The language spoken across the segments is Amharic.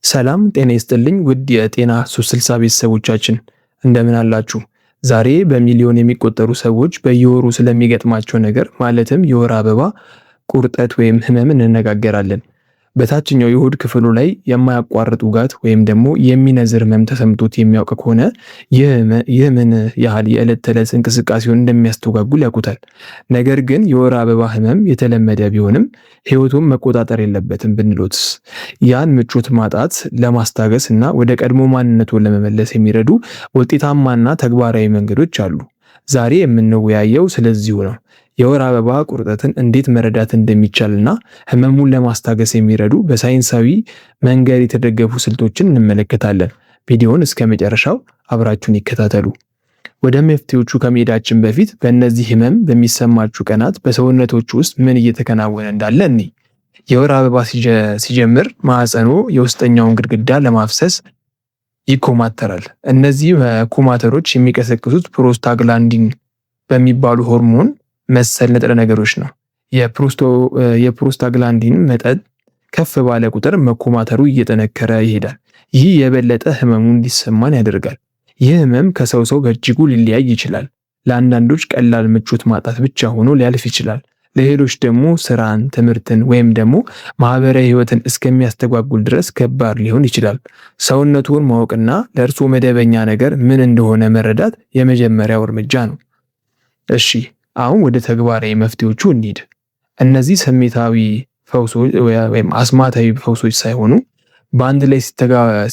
ሰላም ጤና ይስጥልኝ ውድ የጤና 360 ቤተሰቦቻችን እንደምን አላችሁ? ዛሬ በሚሊዮን የሚቆጠሩ ሰዎች በየወሩ ስለሚገጥማቸው ነገር ማለትም የወር አበባ ቁርጠት ወይም ህመም እንነጋገራለን። በታችኛው የሆድ ክፍሉ ላይ የማያቋርጥ ውጋት ወይም ደግሞ የሚነዝር ህመም ተሰምቶት የሚያውቅ ከሆነ ይህ ምን ያህል የዕለት ተዕለት እንቅስቃሴውን እንደሚያስተጓጉል ያውቁታል። ነገር ግን የወር አበባ ህመም የተለመደ ቢሆንም ህይወቱን መቆጣጠር የለበትም ብንሎትስ? ያን ምቾት ማጣት ለማስታገስ እና ወደ ቀድሞ ማንነቱን ለመመለስ የሚረዱ ውጤታማና ተግባራዊ መንገዶች አሉ። ዛሬ የምንወያየው ስለዚሁ ነው። የወር አበባ ቁርጠትን እንዴት መረዳት እንደሚቻልና ህመሙን ለማስታገስ የሚረዱ በሳይንሳዊ መንገድ የተደገፉ ስልቶችን እንመለከታለን። ቪዲዮውን እስከ መጨረሻው አብራችሁን ይከታተሉ። ወደ መፍትሄዎቹ ከመሄዳችን በፊት በእነዚህ ህመም በሚሰማችሁ ቀናት በሰውነቶች ውስጥ ምን እየተከናወነ እንዳለ እንይ። የወር አበባ ሲጀምር ማህፀኖ የውስጠኛውን ግድግዳ ለማፍሰስ ይኮማተራል። እነዚህ ኮማተሮች የሚቀሰቅሱት ፕሮስታግላንዲን በሚባሉ ሆርሞን መሰል ንጥረ ነገሮች ነው። የፕሮስታግላንዲን መጠን ከፍ ባለ ቁጥር መኮማተሩ እየጠነከረ ይሄዳል። ይህ የበለጠ ህመሙን እንዲሰማን ያደርጋል። ይህ ህመም ከሰው ሰው በእጅጉ ሊለያይ ይችላል። ለአንዳንዶች ቀላል ምቾት ማጣት ብቻ ሆኖ ሊያልፍ ይችላል። ለሌሎች ደግሞ ስራን፣ ትምህርትን ወይም ደግሞ ማህበራዊ ህይወትን እስከሚያስተጓጉል ድረስ ከባድ ሊሆን ይችላል። ሰውነቱን ማወቅና ለእርሱ መደበኛ ነገር ምን እንደሆነ መረዳት የመጀመሪያው እርምጃ ነው። እሺ አሁን ወደ ተግባራዊ መፍትሄዎቹ እንሂድ። እነዚህ ስሜታዊ ፈውሶች ወይም አስማታዊ ፈውሶች ሳይሆኑ በአንድ ላይ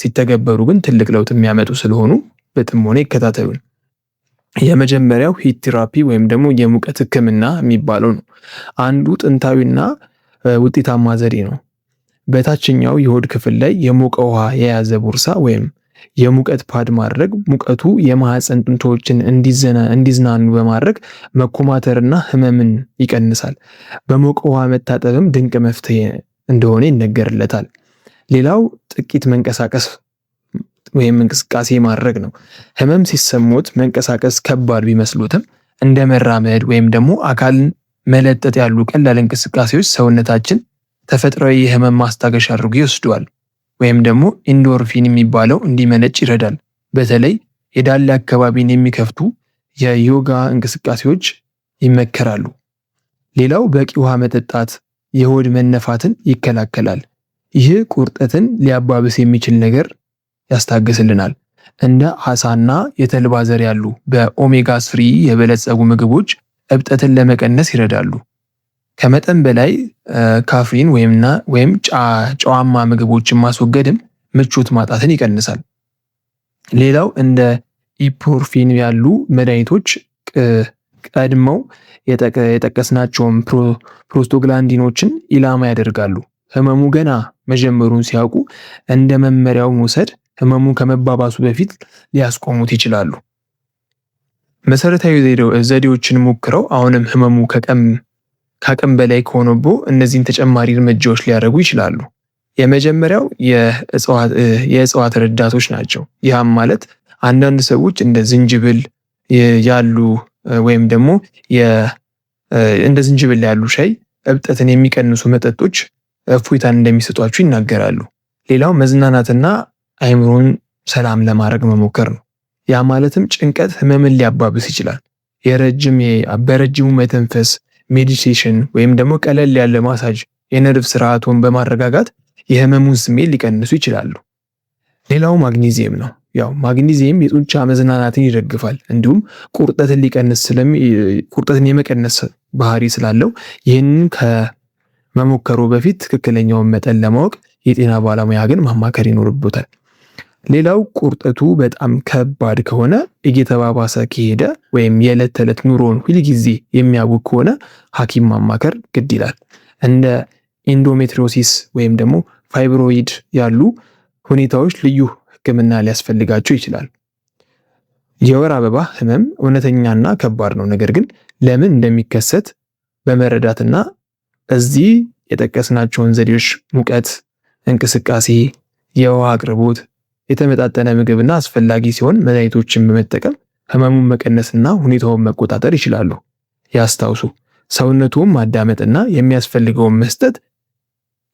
ሲተገበሩ ግን ትልቅ ለውጥ የሚያመጡ ስለሆኑ በጥሞና ይከታተሉን። የመጀመሪያው ሂት ቴራፒ ወይም ደግሞ የሙቀት ህክምና የሚባለው ነው። አንዱ ጥንታዊና ውጤታማ ዘዴ ነው። በታችኛው የሆድ ክፍል ላይ የሞቀ ውሃ የያዘ ቦርሳ ወይም የሙቀት ፓድ ማድረግ ሙቀቱ የማህፀን ጡንቻዎችን እንዲዝናኑ በማድረግ መኮማተርና ህመምን ይቀንሳል። በሞቀ ውሃ መታጠብም ድንቅ መፍትሄ እንደሆነ ይነገርለታል። ሌላው ጥቂት መንቀሳቀስ ወይም እንቅስቃሴ ማድረግ ነው። ህመም ሲሰሙት መንቀሳቀስ ከባድ ቢመስሉትም እንደ መራመድ ወይም ደግሞ አካልን መለጠጥ ያሉ ቀላል እንቅስቃሴዎች ሰውነታችን ተፈጥሯዊ የህመም ማስታገሻ አድርጎ ይወስደዋል። ወይም ደግሞ ኢንዶርፊን የሚባለው እንዲመነጭ ይረዳል። በተለይ የዳሌ አካባቢን የሚከፍቱ የዮጋ እንቅስቃሴዎች ይመከራሉ። ሌላው በቂ ውሃ መጠጣት የሆድ መነፋትን ይከላከላል። ይህ ቁርጠትን ሊያባብስ የሚችል ነገር ያስታግስልናል። እንደ አሳና የተልባ ዘር ያሉ በኦሜጋ 3 የበለጸጉ ምግቦች እብጠትን ለመቀነስ ይረዳሉ። ከመጠን በላይ ካፌን ወይም ጨዋማ ምግቦችን ማስወገድም ምቾት ማጣትን ይቀንሳል። ሌላው እንደ ኢፖርፊን ያሉ መድኃኒቶች ቀድመው የጠቀስናቸውን ፕሮስቶግላንዲኖችን ኢላማ ያደርጋሉ። ህመሙ ገና መጀመሩን ሲያውቁ እንደ መመሪያው መውሰድ ህመሙ ከመባባሱ በፊት ሊያስቆሙት ይችላሉ። መሰረታዊ ዘዴዎችን ሞክረው አሁንም ህመሙ ከአቅም በላይ ከሆነቦ እነዚህን ተጨማሪ እርምጃዎች ሊያደርጉ ይችላሉ። የመጀመሪያው የእጽዋት ረዳቶች ናቸው። ይህም ማለት አንዳንድ ሰዎች እንደ ዝንጅብል ያሉ ወይም ደግሞ እንደ ዝንጅብል ያሉ ሻይ እብጠትን የሚቀንሱ መጠጦች እፎይታን እንደሚሰጧቸው ይናገራሉ። ሌላው መዝናናትና አይምሮን ሰላም ለማድረግ መሞከር ነው። ያ ማለትም ጭንቀት ህመምን ሊያባብስ ይችላል። በረጅሙ መተንፈስ፣ ሜዲቴሽን ወይም ደግሞ ቀለል ያለ ማሳጅ የነርቭ ስርዓቱን በማረጋጋት የህመሙን ስሜት ሊቀንሱ ይችላሉ። ሌላው ማግኒዚየም ነው። ማግኒዚየም የጡንቻ መዝናናትን ይደግፋል። እንዲሁም ቁርጠትን የመቀነስ ባህሪ ስላለው ይህንን ከመሞከሩ በፊት ትክክለኛውን መጠን ለማወቅ የጤና ባለሙያ ግን ማማከር ይኖርበታል። ሌላው ቁርጠቱ በጣም ከባድ ከሆነ እየተባባሰ ከሄደ ወይም የዕለት ተዕለት ኑሮን ሁልጊዜ የሚያውቅ ከሆነ ሐኪም ማማከር ግድ ይላል። እንደ ኢንዶሜትሪዮሲስ ወይም ደግሞ ፋይብሮይድ ያሉ ሁኔታዎች ልዩ ህክምና ሊያስፈልጋቸው ይችላል። የወር አበባ ህመም እውነተኛና ከባድ ነው። ነገር ግን ለምን እንደሚከሰት በመረዳትና እዚህ የጠቀስናቸውን ዘዴዎች ሙቀት፣ እንቅስቃሴ፣ የውሃ አቅርቦት፣ የተመጣጠነ ምግብና አስፈላጊ ሲሆን መድኃኒቶችን በመጠቀም ህመሙን መቀነስና ሁኔታውን መቆጣጠር ይችላሉ። ያስታውሱ፣ ሰውነቱን ማዳመጥና የሚያስፈልገውን መስጠት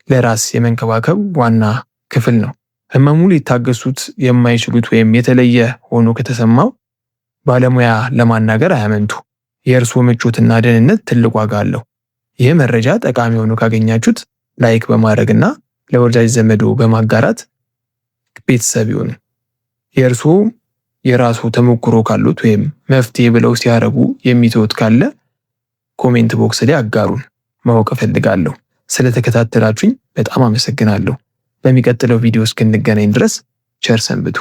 ለራስ የመንከባከብ ዋና ክፍል ነው። ህመሙ ሊታገሱት የማይችሉት ወይም የተለየ ሆኖ ከተሰማው ባለሙያ ለማናገር አያመንቱ። የእርስዎ ምቾትና ደህንነት ትልቅ ዋጋ አለው። ይህ መረጃ ጠቃሚ ሆኖ ካገኛችሁት ላይክ በማድረግና ለወዳጅ ዘመዶ በማጋራት ቤተሰብ ይሁኑ። የእርስዎ የራሱ ተሞክሮ ካሉት ወይም መፍትሄ ብለው ሲያረጉ የሚተውት ካለ ኮሜንት ቦክስ ላይ አጋሩን፣ ማወቅ እፈልጋለሁ። ስለተከታተላችሁኝ በጣም አመሰግናለሁ። በሚቀጥለው ቪዲዮ እስክንገናኝ ድረስ ቸር ሰንብቱ።